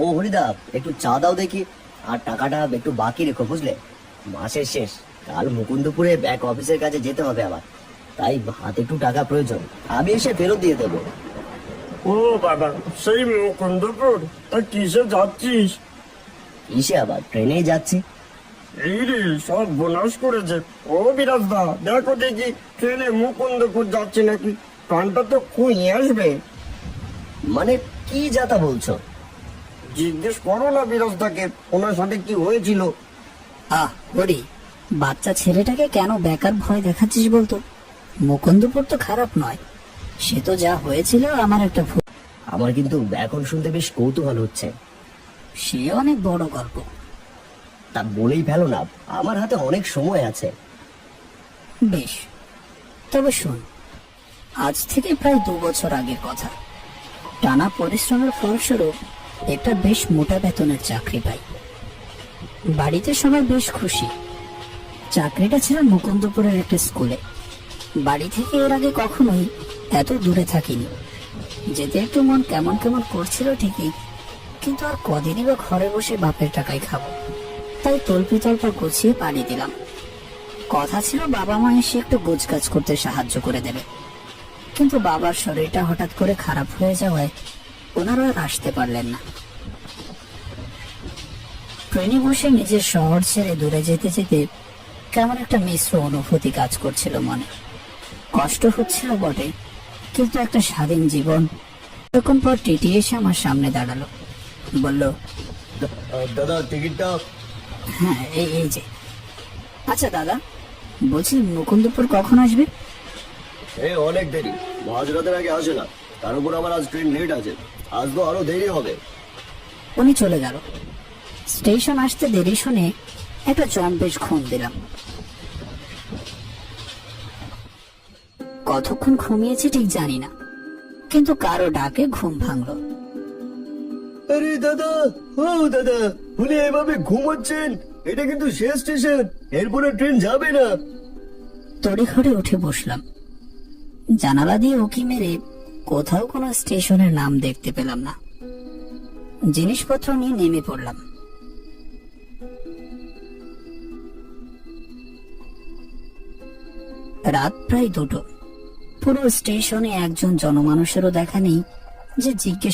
ও হরিদা, একটু চা দাও দেখি। আর টাকাটা একটু বাকি রেখো, বুঝলে? মাসের শেষ, কাল মুকুন্দপুরে ব্যাংক অফিসের কাছে যেতে হবে আবার, তাই হাতে একটু টাকা প্রয়োজন। আমি এসে ফেরত দিয়ে দেবো। ও বাবা, সেই মুকুন্দপুর? তা কিসে যাচ্ছিস? কিসে আবার, ট্রেনেই যাচ্ছি। এই রে, সব বোনাস করেছে। ও বিরাজ দা, দেখো দেখি ট্রেনে মুকুন্দপুর যাচ্ছে নাকি। কানটা তো খুঁয়ে আসবে। মানে কি যাতা বলছো? জিজ্ঞেস করো না বিরাজদাকে, ওনার সাথে কি হয়েছিল। হরি, বাচ্চা ছেলেটাকে কেন বেকার ভয় দেখাচ্ছিস বলতো? মুকুন্দপুর তো খারাপ নয়, সে তো যা হয়েছিল আমার একটা ভুল। আমার কিন্তু এখন শুনতে বেশ কৌতূহল হচ্ছে। সে অনেক বড় গল্প। তা বলেই ফেলো না, আমার হাতে অনেক সময় আছে। বেশ, তবে শোন, আজ থেকে প্রায় 2 বছর আগের কথা। টানা পরিশ্রমের ফলস্বরূপ একটা বেশ মোটা বেতনের চাকরি পাই। বাড়িতে সবাই বেশ খুশি। চাকরিটা ছিল মুকুন্দপুরের একটা স্কুলে। বাড়ি থেকে এর আগে কখনোই এত দূরে থাকিনি। যেতে একটু মন কেমন কেমন করছিল ঠিকই, কিন্তু আর কদিনই বা ঘরে বসে বাপের টাকায় খাবো। তাই তল্পা গুছিয়ে পাড়ি দিলাম। কথা ছিল বাবা মা এসে একটু গোছগাছ করতে সাহায্য করে দেবে, কিন্তু বাবার শরীরটা হঠাৎ করে খারাপ হয়ে যাওয়ায় ওনারা আর আসতে পারলেন না। ট্রেনে বসে নিজের শহর ছেড়ে দূরে যেতে যেতে কেমন একটা মিশ্র অনুভূতি কাজ করছিল মনে। কষ্ট হচ্ছিল বটে, কিন্তু একটা স্বাধীন জীবন। এরকম পর টিটি এসে আমার সামনে দাঁড়ালো, বলল, দাদা টিকিটটা। হ্যাঁ, এই যে। আচ্ছা দাদা, বলছি মুকুন্দপুর কখন আসবে? অনেক দেরি, মাঝরাতের আগে আসে না। তার উপর আমার আজ ট্রেন লেট আছে, আজ তো আরো দেরি হবে। উনি চলে গেল। স্টেশন আসতে দেরি শুনে একটা জম্পেশ ঘুম দিলাম। কতক্ষণ ঘুমিয়েছি ঠিক জানি না, কিন্তু কারো ডাকে ঘুম ভাঙলো। আরে দাদা, ও দাদা, উনি এভাবে ঘুমোচ্ছেন? এটা কিন্তু শেষ স্টেশন, এরপরে ট্রেন যাবে না। তড়িঘড়ি উঠে বসলাম। জানালা দিয়ে উঁকি মেরে কোথাও কোনো স্টেশনের নাম দেখতে পেলাম না। জিনিসপত্র নিয়ে নেমে পড়লাম। রাত প্রায় 2টো। পুরো স্টেশনে একজন জনমানুষেরও দেখা নেই যে জিজ্ঞেস